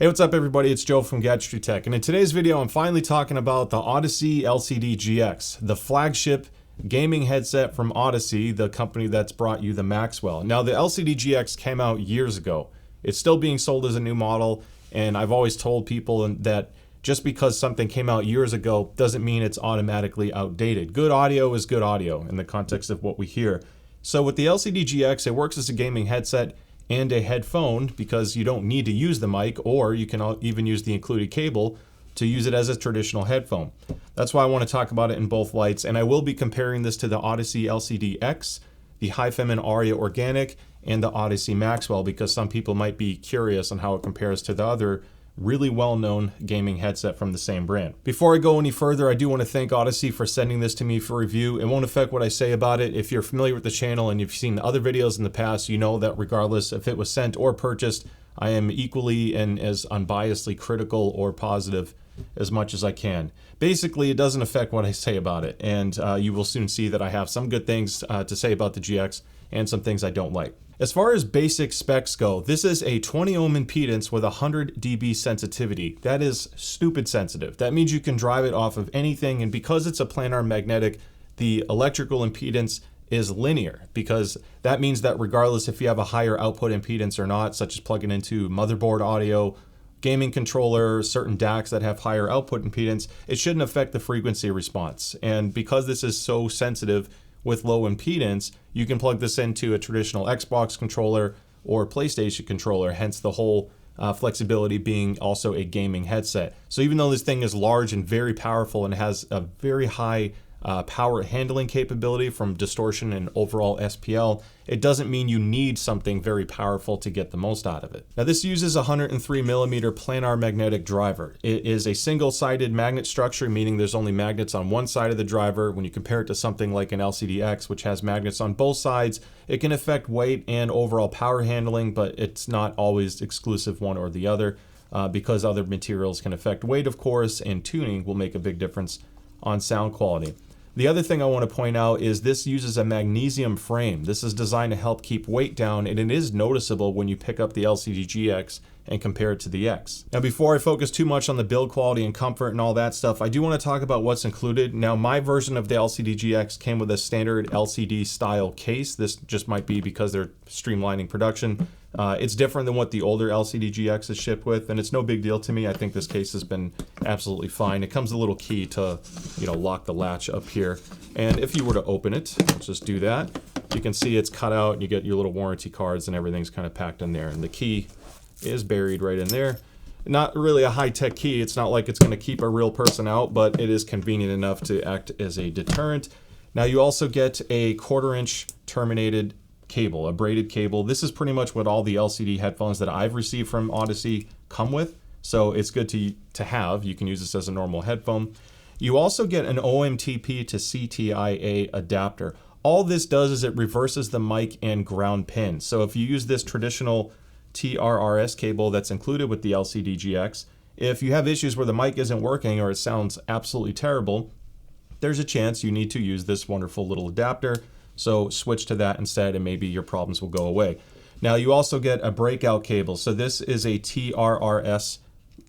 Hey, what's up everybody? It's Joe from Gadgetry Tech, and in today's video I'm finally talking about the Audeze LCD-GX, the flagship gaming headset from Audeze, the company that's brought you the Maxwell. Now the LCD-GX came out years ago. It's still being sold as a new model, and I've always told people that just because something came out years ago doesn't mean it's automatically outdated. Good audio is good audio in the context of what we hear. So with the LCD-GX, it works as a gaming headset and a headphone because you don't need to use the mic, or you can even use the included cable to use it as a traditional headphone. That's why I want to talk about it in both lights, and I will be comparing this to the Audeze LCD-X, the HiFiMan Aria Organic, and the Audeze Maxwell, because some people might be curious on how it compares to the other really well-known gaming headset from the same brand. Before I go any further, I do want to thank Audeze for sending this to me for review. It won't affect what I say about it. If you're familiar with the channel and you've seen other videos in the past, you know that regardless if it was sent or purchased, I am equally and as unbiasedly critical or positive as much as I can. Basically, it doesn't affect what I say about it, and you will soon see that I have some good things to say about the GX and some things I don't like. As far as basic specs go, this is a 20 ohm impedance with 100 dB sensitivity. That is stupid sensitive. That means you can drive it off of anything, and because it's a planar magnetic, the electrical impedance is linear, because that means that regardless if you have a higher output impedance or not, such as plugging into motherboard audio, gaming controller, certain DACs that have higher output impedance, it shouldn't affect the frequency response. And because this is so sensitive with low impedance, you can plug this into a traditional Xbox controller or PlayStation controller, hence the whole flexibility being also a gaming headset. So even though this thing is large and very powerful and has a very high power handling capability from distortion and overall SPL, it doesn't mean you need something very powerful to get the most out of it. Now this uses a 103mm planar magnetic driver. It is a single-sided magnet structure, meaning there's only magnets on one side of the driver. When you compare it to something like an LCD-X, which has magnets on both sides, it can affect weight and overall power handling, but it's not always exclusive one or the other, because other materials can affect weight, of course, and tuning will make a big difference on sound quality. The other thing I want to point out is this uses a magnesium frame. This is designed to help keep weight down, and it is noticeable when you pick up the LCD-GX and compare it to the X. Now before I focus too much on the build quality and comfort and all that stuff, I do want to talk about what's included. Now my version of the LCD-GX came with a standard LCD style case. This just might be because they're streamlining production. It's different than what the older LCD-GX is shipped with, and it's no big deal to me. I think this case has been absolutely fine. It comes with a little key to, lock the latch up here. And if you were to open it, let's just do that. You can see it's cut out, and you get your little warranty cards, and everything's kind of packed in there. And the key is buried right in there. Not really a high-tech key. It's not like it's going to keep a real person out, but it is convenient enough to act as a deterrent. Now you also get a 1/4-inch terminated cable, a braided cable. This is pretty much what all the LCD headphones that I've received from Audeze come with, so it's good to have. You can use this as a normal headphone. You also get an OMTP to CTIA adapter. All this does is it reverses the mic and ground pin. So if you use this traditional TRRS cable that's included with the LCD-GX, if you have issues where the mic isn't working or it sounds absolutely terrible, there's a chance you need to use this wonderful little adapter. So switch to that instead and maybe your problems will go away. Now you also get a breakout cable. So this is a TRRS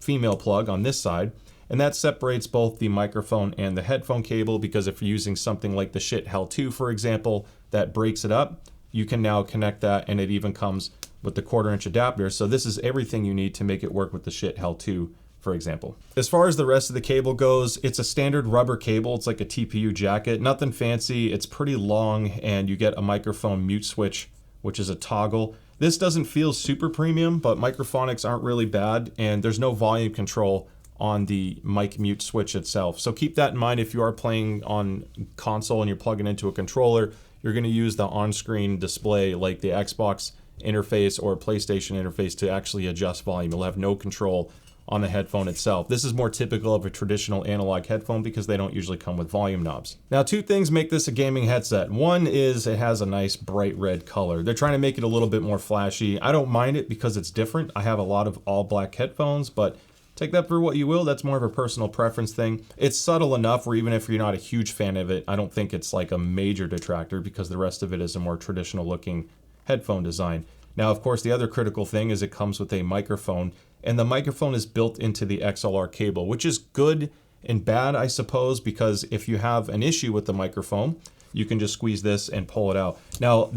female plug on this side, and that separates both the microphone and the headphone cable, because if you're using something like the Shit Hell 2, for example, that breaks it up, you can now connect that, and it even comes with the 1/4-inch adapter. So this is everything you need to make it work with the Shit Hell 2, for example. As far as the rest of the cable goes, it's a standard rubber cable. It's like a TPU jacket, nothing fancy. It's pretty long, and you get a microphone mute switch, which is a toggle. This doesn't feel super premium, but microphonics aren't really bad, and there's no volume control on the mic mute switch itself. So keep that in mind if you are playing on console and you're plugging into a controller. You're going to use the on-screen display like the Xbox interface or PlayStation interface to actually adjust volume. You'll have no control on the headphone itself. This is more typical of a traditional analog headphone because they don't usually come with volume knobs. Now, two things make this a gaming headset. One is it has a nice bright red color. They're trying to make it a little bit more flashy. I don't mind it because it's different. I have a lot of all black headphones, but take that for what you will. That's more of a personal preference thing. It's subtle enough where even if you're not a huge fan of it, I don't think it's like a major detractor because the rest of it is a more traditional looking headphone design. Now, of course, the other critical thing is it comes with a microphone, and the microphone is built into the XLR cable, which is good and bad, I suppose, because if you have an issue with the microphone, you can just squeeze this and pull it out. Now,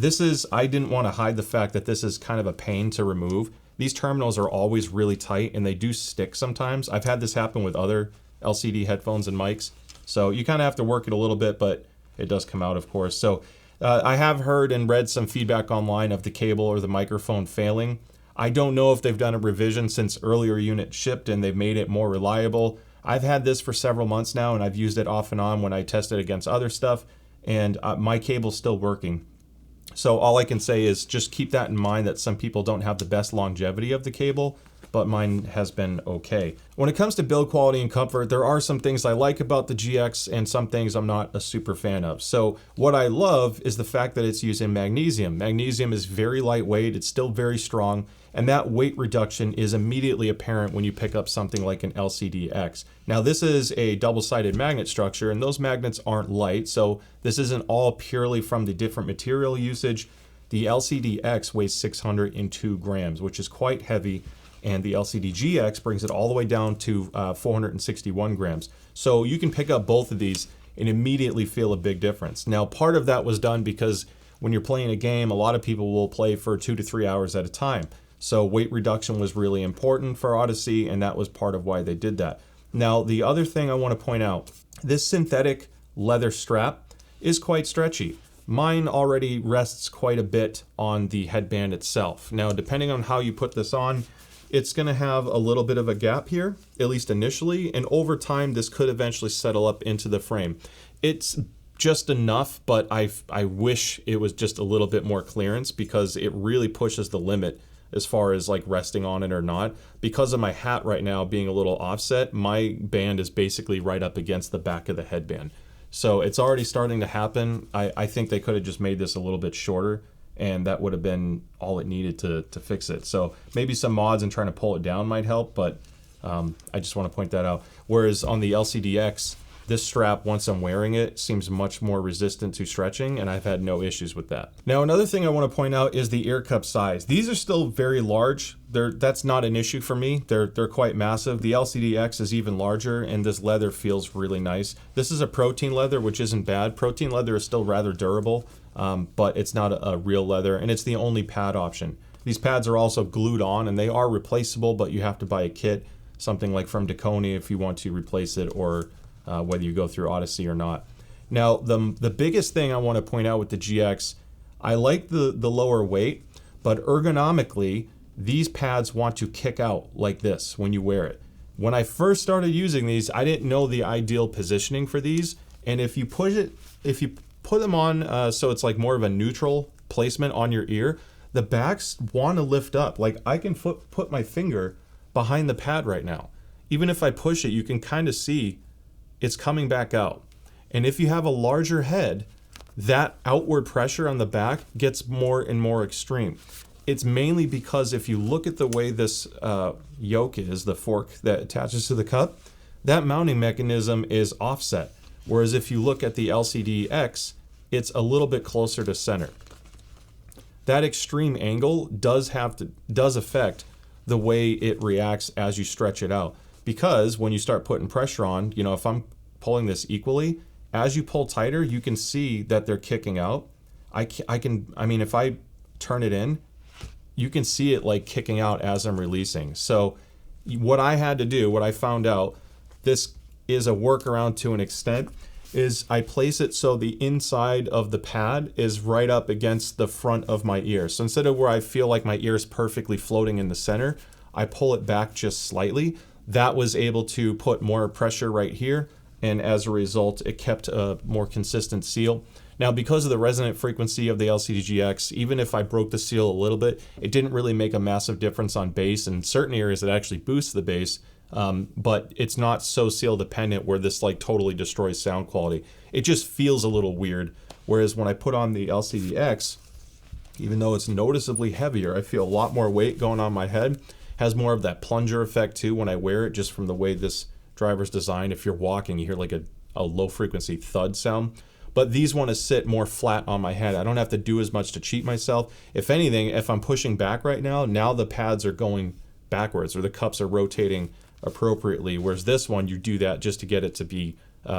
I didn't want to hide the fact that this is kind of a pain to remove. These terminals are always really tight and they do stick sometimes. I've had this happen with other LCD headphones and mics. So you kind of have to work it a little bit, but it does come out, of course. So I have heard and read some feedback online of the cable or the microphone failing. I don't know if they've done a revision since earlier unit shipped and they've made it more reliable. I've had this for several months now and I've used it off and on when I test it against other stuff, and my cable's still working. So all I can say is just keep that in mind, that some people don't have the best longevity of the cable, but mine has been okay. When it comes to build quality and comfort, there are some things I like about the GX and some things I'm not a super fan of. So what I love is the fact that it's using magnesium. Magnesium is very lightweight, it's still very strong, and that weight reduction is immediately apparent when you pick up something like an LCD-GX. Now this is a double-sided magnet structure, and those magnets aren't light, so this isn't all purely from the different material usage. The LCD-GX weighs 602 grams, which is quite heavy, and the LCD-GX brings it all the way down to 461 grams. So you can pick up both of these and immediately feel a big difference. Now, part of that was done because when you're playing a game, a lot of people will play for 2 to 3 hours at a time. So weight reduction was really important for Audeze, and that was part of why they did that. Now, the other thing I want to point out, this synthetic leather strap is quite stretchy. Mine already rests quite a bit on the headband itself. Now, depending on how you put this on, it's going to have a little bit of a gap here, at least initially, and over time this could eventually settle up into the frame. It's just enough, but I wish it was just a little bit more clearance, because it really pushes the limit as far as like resting on it or not. Because of my hat right now being a little offset, my band is basically right up against the back of the headband. So it's already starting to happen. I think they could have just made this a little bit shorter, and that would have been all it needed to fix it. So maybe some mods and trying to pull it down might help, but I just want to point that out. Whereas on the LCD-GX, this strap, once I'm wearing it, seems much more resistant to stretching, and I've had no issues with that. Now, another thing I want to point out is the ear cup size. These are still very large. That's not an issue for me. They're quite massive. The LCD-GX is even larger, and this leather feels really nice. This is a protein leather, which isn't bad. Protein leather is still rather durable, but it's not a real leather, and it's the only pad option. These pads are also glued on, and they are replaceable, but you have to buy a kit, something like from Deconi if you want to replace it, or whether you go through Audeze or not. Now, the biggest thing I want to point out with the GX, I like the lower weight, but ergonomically, these pads want to kick out like this when you wear it. When I first started using these, I didn't know the ideal positioning for these, and if you put them on so it's like more of a neutral placement on your ear, the backs want to lift up. Like I can put my finger behind the pad right now. Even if I push it, you can kind of see it's coming back out. And if you have a larger head, that outward pressure on the back gets more and more extreme. It's mainly because if you look at the way this yoke is, the fork that attaches to the cup, that mounting mechanism is offset. Whereas if you look at the LCD-GX, it's a little bit closer to center. That extreme angle does affect the way it reacts as you stretch it out. Because when you start putting pressure on, you know, if I'm pulling this equally, as you pull tighter, you can see that they're kicking out. I mean, if I turn it in, you can see it like kicking out as I'm releasing. So what I had to do, what I found out, this is a workaround to an extent, is I place it so the inside of the pad is right up against the front of my ear. So instead of where I feel like my ear is perfectly floating in the center, I pull it back just slightly. That was able to put more pressure right here, and as a result, it kept a more consistent seal. Now, because of the resonant frequency of the LCD-GX, even if I broke the seal a little bit, it didn't really make a massive difference on bass. In certain areas, it actually boosts the bass, but it's not so seal dependent where this like totally destroys sound quality. It just feels a little weird. Whereas when I put on the LCD-GX, even though it's noticeably heavier, I feel a lot more weight going on my head. Has more of that plunger effect too when I wear it, just from the way this driver's designed. If you're walking, you hear like a low frequency thud sound. but these want to sit more flat on my head. I don't have to do as much to cheat myself. If anything, if I'm pushing back right now the pads are going backwards, or the cups are rotating appropriately, whereas this one, you do that just to get it to be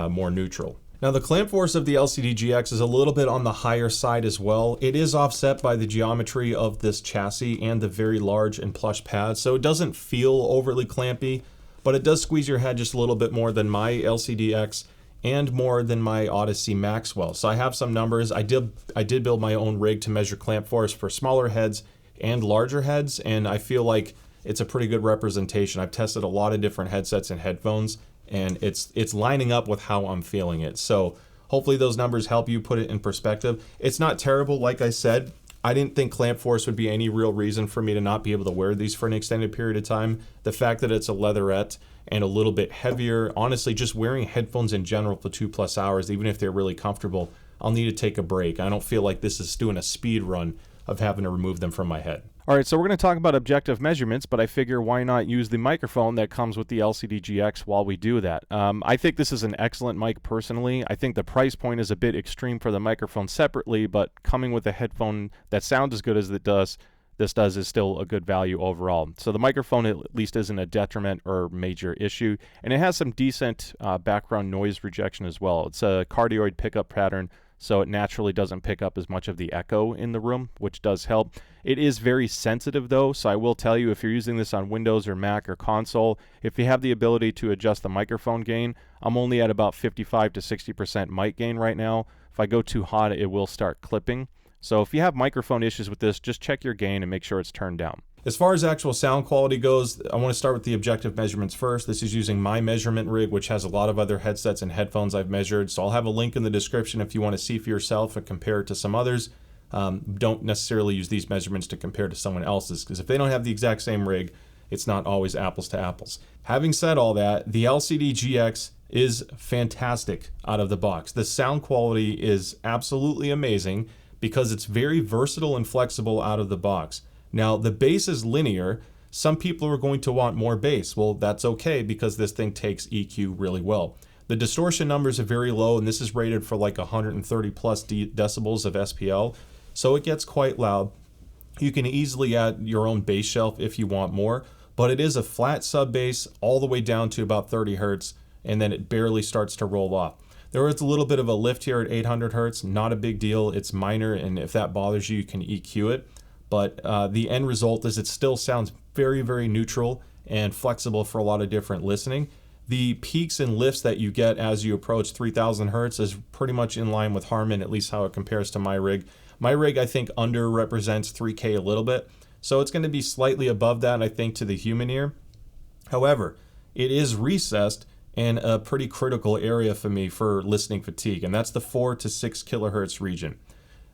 more neutral. Now the clamp force of the LCD-GX is a little bit on the higher side as well. It is offset by the geometry of this chassis and the very large and plush pads, so it doesn't feel overly clampy, but it does squeeze your head just a little bit more than my LCD-X and more than my Audeze Maxwell. So I have some numbers. I did build my own rig to measure clamp force for smaller heads and larger heads, and I feel like it's a pretty good representation. I've tested a lot of different headsets and headphones, and it's lining up with how I'm feeling it. So hopefully those numbers help you put it in perspective. It's not terrible, like I said. I didn't think clamp force would be any real reason for me to not be able to wear these for an extended period of time. The fact that it's a leatherette and a little bit heavier, honestly, just wearing headphones in general for 2+ hours, even if they're really comfortable, I'll need to take a break. I don't feel like this is doing a speed run of having to remove them from my head. All right, so we're going to talk about objective measurements, but I figure why not use the microphone that comes with the LCD-GX while we do that. I think this is an excellent mic personally. I think the price point is a bit extreme for the microphone separately, but coming with a headphone that sounds as good as this does is still a good value overall. So the microphone at least isn't a detriment or major issue, and it has some decent background noise rejection as well. It's a cardioid pickup pattern, so it naturally doesn't pick up as much of the echo in the room, which does help. It is very sensitive though, so I will tell you, if you're using this on Windows or Mac or console, if you have the ability to adjust the microphone gain, I'm only at about 55 to 60% mic gain right now. If I go too hot, it will start clipping. So if you have microphone issues with this, just check your gain and make sure it's turned down. As far as actual sound quality goes, I want to start with the objective measurements first. This is using my measurement rig, which has a lot of other headsets and headphones I've measured. So I'll have a link in the description if you want to see for yourself and compare it to some others. Don't necessarily use these measurements to compare to someone else's, because if they don't have the exact same rig, it's not always apples to apples. Having said all that, the LCD-GX is fantastic out of the box. The sound quality is absolutely amazing because it's very versatile and flexible out of the box. Now, the bass is linear. Some people are going to want more bass. Well, that's okay because this thing takes EQ really well. The distortion numbers are very low, and this is rated for like 130 plus decibels of SPL, so it gets quite loud. You can easily add your own bass shelf if you want more, but it is a flat sub bass all the way down to about 30 hertz, and then it barely starts to roll off. There is a little bit of a lift here at 800 hertz, not a big deal. It's minor, and if that bothers you, you can EQ it. But the end result is it still sounds very, very neutral and flexible for a lot of different listening. The peaks and lifts that you get as you approach 3000 hertz is pretty much in line with Harman, at least how it compares to my rig. My rig, I think, under represents 3K a little bit, so it's going to be slightly above that, I think, to the human ear. However, it is recessed in a pretty critical area for me for listening fatigue, and that's the 4 to 6 kilohertz region.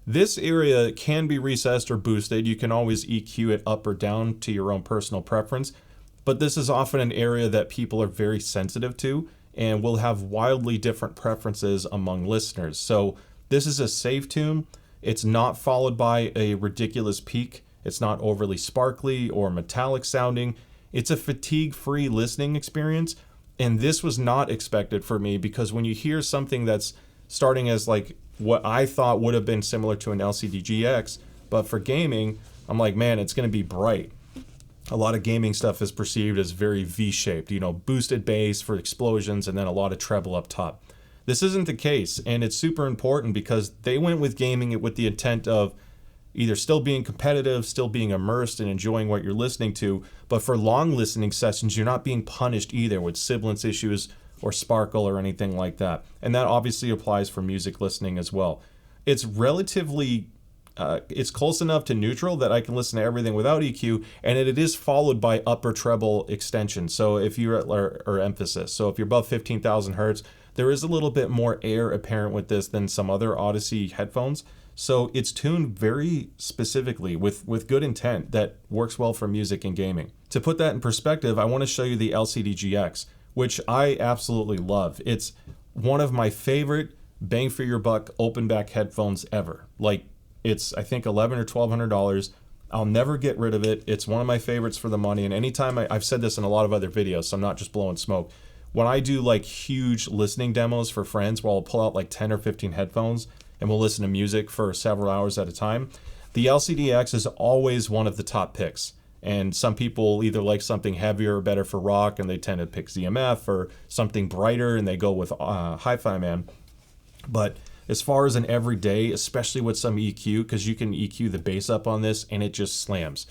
This area can be recessed or boosted. You can always EQ it up or down to your own personal preference, but this is often an area that people are very sensitive to and will have wildly different preferences among listeners. So this is a safe tune. It's not followed by a ridiculous peak. It's not overly sparkly or metallic sounding. It's a fatigue-free listening experience, and this was not expected for me, because when you hear something that's starting as like what I thought would have been similar to an LCD-GX, but for gaming, I'm like, man, it's going to be bright. A lot of gaming stuff is perceived as very V-shaped, boosted bass for explosions and then a lot of treble up top. This isn't the case, and it's super important because they went with gaming with the intent of either still being competitive, still being immersed and enjoying what you're listening to, but for long listening sessions, you're not being punished either with sibilance issues or sparkle or anything like that. And that obviously applies for music listening as well. It's relatively, it's close enough to neutral that I can listen to everything without EQ, and it is followed by upper treble extension. So if you're at, or emphasis. So if you're above 15,000 hertz, there is a little bit more air apparent with this than some other Audeze headphones. So it's tuned very specifically with good intent that works well for music and gaming. To put that in perspective, I want to show you the LCD-GX, which I absolutely love. It's one of my favorite bang for your buck open back headphones ever. Like, it's I think $1,100 or $1,200. I'll never get rid of it. It's one of my favorites for the money, and anytime I've said this in a lot of other videos, so I'm not just blowing smoke. when I do like huge listening demos for friends where I'll pull out like 10 or 15 headphones and we'll listen to music for several hours at a time, the LCD-GX is always one of the top picks. And some people either like something heavier or better for rock and they tend to pick ZMF, or something brighter and they go with Hi-Fi Man. But as far as an everyday, especially with some EQ, because you can EQ the bass up on this and it just slams.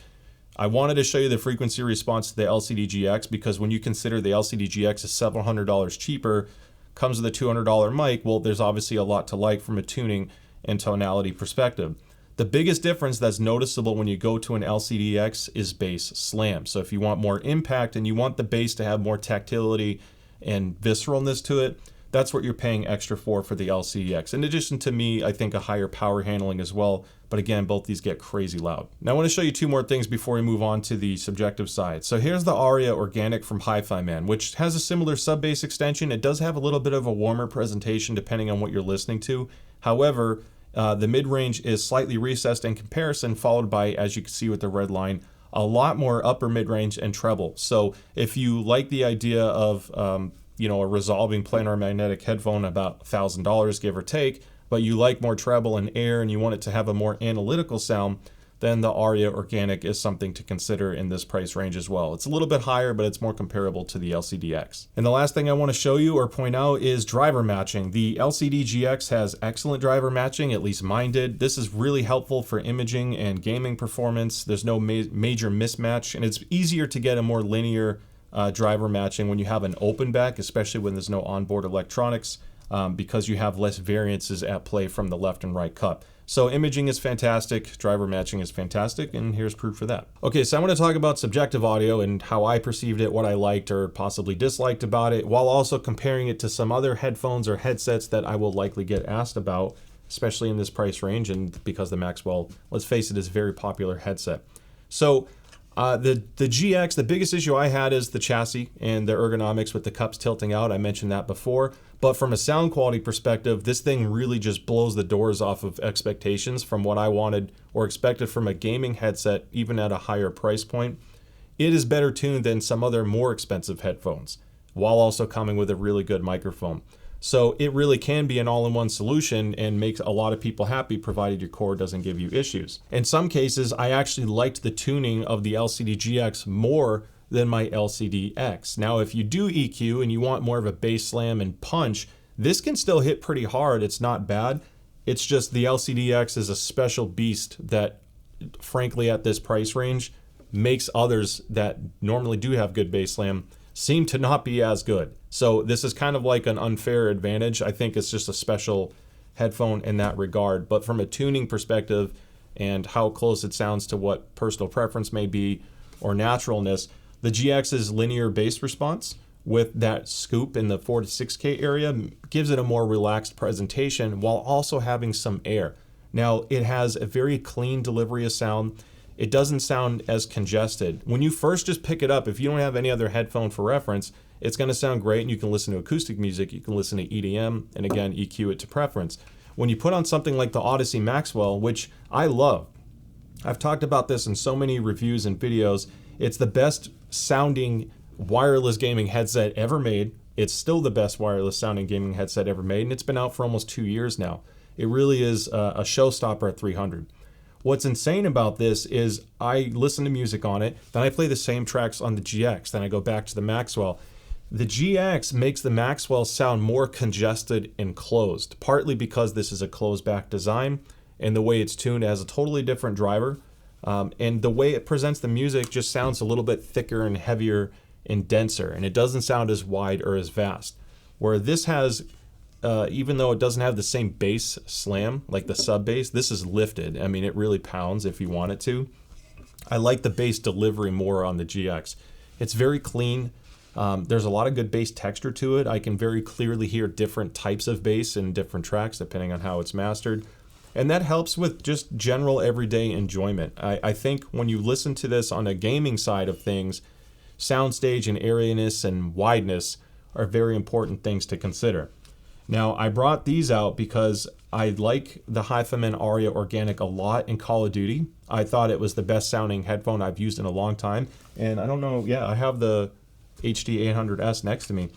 I wanted to show you the frequency response to the LCD-GX because when you consider the LCD-GX is several $100s cheaper, comes with a $200 mic, well, there's obviously a lot to like from a tuning and tonality perspective. The biggest difference that's noticeable when you go to an LCD-GX is bass slam. So if you want more impact and you want the bass to have more tactility and visceralness to it, that's what you're paying extra for the LCD-GX. In addition to me, I think a higher power handling as well. But again, both these get crazy loud. Now I want to show you two more things before we move on to the subjective side. So here's the Aria Organic from Hi-Fi Man, which has a similar sub-bass extension. It does have a little bit of a warmer presentation depending on what you're listening to. However, the mid-range is slightly recessed in comparison, followed by, as you can see with the red line, a lot more upper mid-range and treble. So if you like the idea of a resolving planar magnetic headphone about $1,000 give or take, but you like more treble and air and you want it to have a more analytical sound, then the Aria Organic is something to consider in this price range as well. It's a little bit higher, but it's more comparable to the LCD-GX. And the last thing I want to show you or point out is driver matching. The LCD-GX has excellent driver matching, at least mine did. This is really helpful for imaging and gaming performance. There's no major mismatch, and it's easier to get a more linear driver matching when you have an open back, especially when there's no onboard electronics, because you have less variances at play from the left and right cup. So imaging is fantastic, driver matching is fantastic, and here's proof for that. Okay, so I want to talk about subjective audio and how I perceived it, what I liked or possibly disliked about it, while also comparing it to some other headphones or headsets that I will likely get asked about, especially in this price range, and because the Maxwell, let's face it, is a very popular headset. So the GX, the biggest issue I had is the chassis and the ergonomics with the cups tilting out. I mentioned that before. But from a sound quality perspective, this thing really just blows the doors off of expectations from what I wanted or expected from a gaming headset, even at a higher price point. It is better tuned than some other more expensive headphones, while also coming with a really good microphone. So it really can be an all-in-one solution and makes a lot of people happy, provided your core doesn't give you issues. In some cases, I actually liked the tuning of the LCD-GX more than my LCD-X. Now, if you do EQ and you want more of a bass slam and punch, this can still hit pretty hard. It's not bad. It's just the LCD-X is a special beast that, frankly, at this price range, makes others that normally do have good bass slam seem to not be as good. So this is kind of like an unfair advantage. I think it's just a special headphone in that regard. But from a tuning perspective and how close it sounds to what personal preference may be or naturalness, the GX's linear bass response with that scoop in the 4 to 6K area gives it a more relaxed presentation while also having some air. Now, it has a very clean delivery of sound. It doesn't sound as congested. When you first just pick it up, if you don't have any other headphone for reference, it's going to sound great and you can listen to acoustic music, you can listen to EDM, and again, EQ it to preference. When you put on something like the Audeze Maxwell, which I love, I've talked about this in so many reviews and videos, it's the best sounding wireless gaming headset ever made. It's still the best wireless sounding gaming headset ever made, and it's been out for almost 2 years now. It really is a showstopper at 300. What's insane about this is I listen to music on it, then I play the same tracks on the GX, then I go back to the Maxwell. The GX makes the Maxwell sound more congested and closed, partly because this is a closed back design and the way it's tuned has a totally different driver. And the way it presents the music just sounds a little bit thicker and heavier and denser, and it doesn't sound as wide or as vast. Where this has, even though it doesn't have the same bass slam, like the sub bass, this is lifted. I mean, it really pounds if you want it to. I like the bass delivery more on the GX. It's very clean. There's a lot of good bass texture to it. I can very clearly hear different types of bass in different tracks depending on how it's mastered. And that helps with just general everyday enjoyment. I think when you listen to this on a gaming side of things, soundstage and airiness and wideness are very important things to consider. Now, I brought these out because I like the Hi-Fi Man Aria Organic a lot in Call of Duty. I thought it was the best sounding headphone I've used in a long time. And I don't know, yeah, I have the HD800S next to me.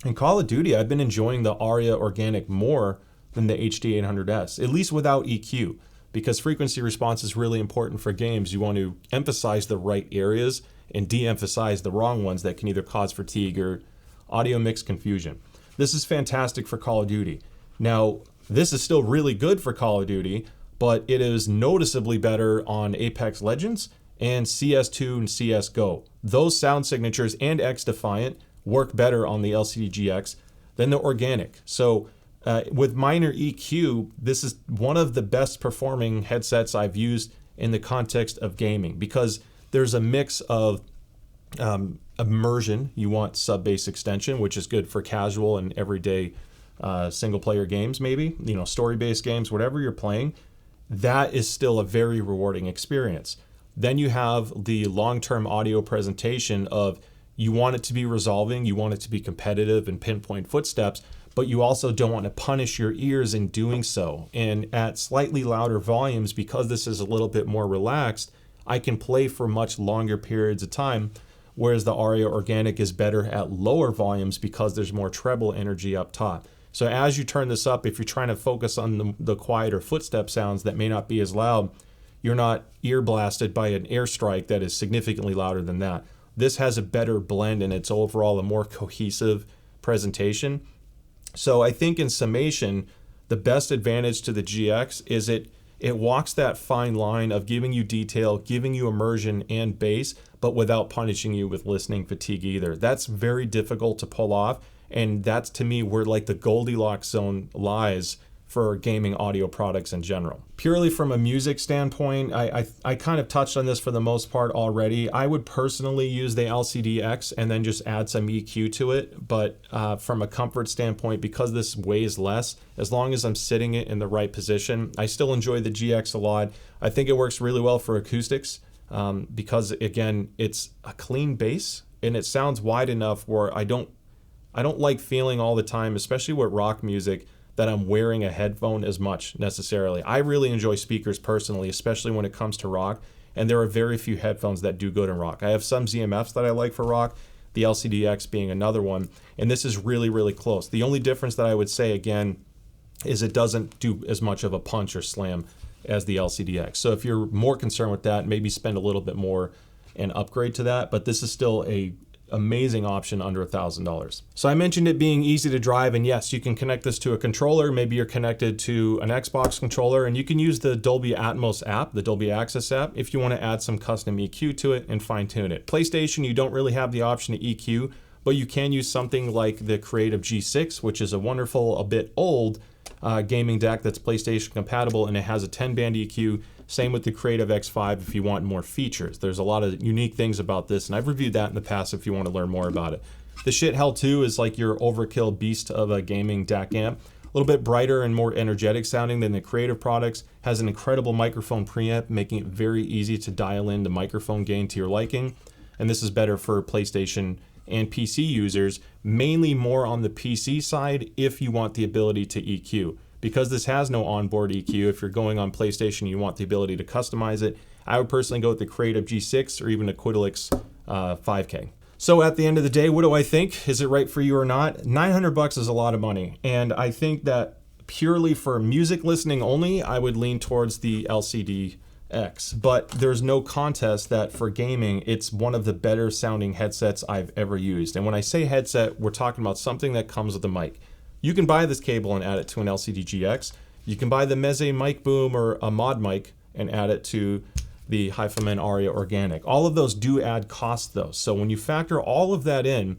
In Call of Duty, I've been enjoying the Aria Organic more than the HD800S, at least without EQ, because frequency response is really important for games. You want to emphasize the right areas and de-emphasize the wrong ones that can either cause fatigue or audio mix confusion. This is fantastic for Call of Duty. Now, this is still really good for Call of Duty, but it is noticeably better on Apex Legends and CS2 and CSGO. Those sound signatures and X-Defiant work better on the LCD-GX than the Organic. So with minor EQ, this is one of the best performing headsets I've used in the context of gaming, because there's a mix of immersion. You want sub-bass extension, which is good for casual and everyday single player games, maybe, story-based games, whatever you're playing. That is still a very rewarding experience. Then you have the long-term audio presentation of, you want it to be resolving, you want it to be competitive and pinpoint footsteps, but you also don't want to punish your ears in doing so. And at slightly louder volumes, because this is a little bit more relaxed, I can play for much longer periods of time, whereas the Aria Organic is better at lower volumes because there's more treble energy up top. So as you turn this up, if you're trying to focus on the quieter footstep sounds that may not be as loud, you're not ear blasted by an airstrike that is significantly louder than that. This has a better blend and it's overall a more cohesive presentation. So I think in summation, the best advantage to the GX is it walks that fine line of giving you detail, giving you immersion and bass, but without punishing you with listening fatigue either. That's very difficult to pull off. And that's, to me, where like the Goldilocks zone lies for gaming audio products in general. Purely from a music standpoint, I kind of touched on this for the most part already. I would personally use the LCD-GX and then just add some EQ to it. But from a comfort standpoint, because this weighs less, as long as I'm sitting it in the right position, I still enjoy the GX a lot. I think it works really well for acoustics because, again, it's a clean bass and it sounds wide enough where I don't like feeling all the time, especially with rock music, that I'm wearing a headphone as much necessarily. I really enjoy speakers personally, especially when it comes to rock, and there are very few headphones that do good in rock. I have some ZMFs that I like for rock, the LCD-GX being another one, and this is really, really close. The only difference that I would say, again, is it doesn't do as much of a punch or slam as the LCD-GX. So if you're more concerned with that, maybe spend a little bit more and upgrade to that, but this is still a amazing option under $1,000. So I mentioned it being easy to drive, and yes, you can connect this to a controller. Maybe you're connected to an Xbox controller, and you can use the Dolby Atmos app, the Dolby Access app, if you want to add some custom EQ to it and fine tune it. PlayStation, you don't really have the option to EQ, but you can use something like the Creative G6, which is a wonderful, a bit old gaming deck that's PlayStation compatible, and it has a 10-band EQ. Same with the Creative X5 if you want more features. There's a lot of unique things about this, and I've reviewed that in the past if you want to learn more about it. The Shit Hell 2 is like your overkill beast of a gaming DAC amp. A little bit brighter and more energetic sounding than the Creative products. Has an incredible microphone preamp, making it very easy to dial in the microphone gain to your liking. And this is better for PlayStation and PC users, mainly more on the PC side if you want the ability to EQ. Because this has no onboard EQ, if you're going on PlayStation, you want the ability to customize it. I would personally go with the Creative G6 or even a Quiddlix 5K. So at the end of the day, what do I think? Is it right for you or not? $900 is a lot of money. And I think that purely for music listening only, I would lean towards the LCD-GX. But there's no contest that for gaming, it's one of the better sounding headsets I've ever used. And when I say headset, we're talking about something that comes with a mic. You can buy this cable and add it to an LCD-GX. You can buy the Meze mic boom or a mod mic and add it to the HiFiMan Aria Organic. All of those do add cost though. So when you factor all of that in,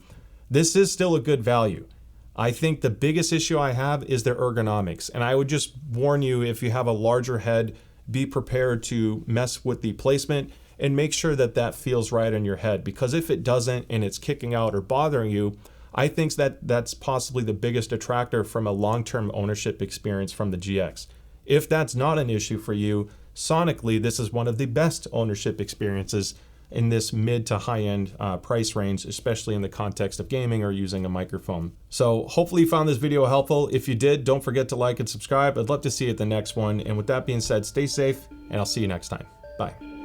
this is still a good value. I think the biggest issue I have is their ergonomics. And I would just warn you, if you have a larger head, be prepared to mess with the placement and make sure that that feels right on your head. Because if it doesn't and it's kicking out or bothering you, I think that's possibly the biggest detractor from a long-term ownership experience from the GX. If that's not an issue for you, sonically, this is one of the best ownership experiences in this mid to high-end price range, especially in the context of gaming or using a microphone. So hopefully you found this video helpful. If you did, don't forget to like and subscribe. I'd love to see you at the next one. And with that being said, stay safe, and I'll see you next time. Bye.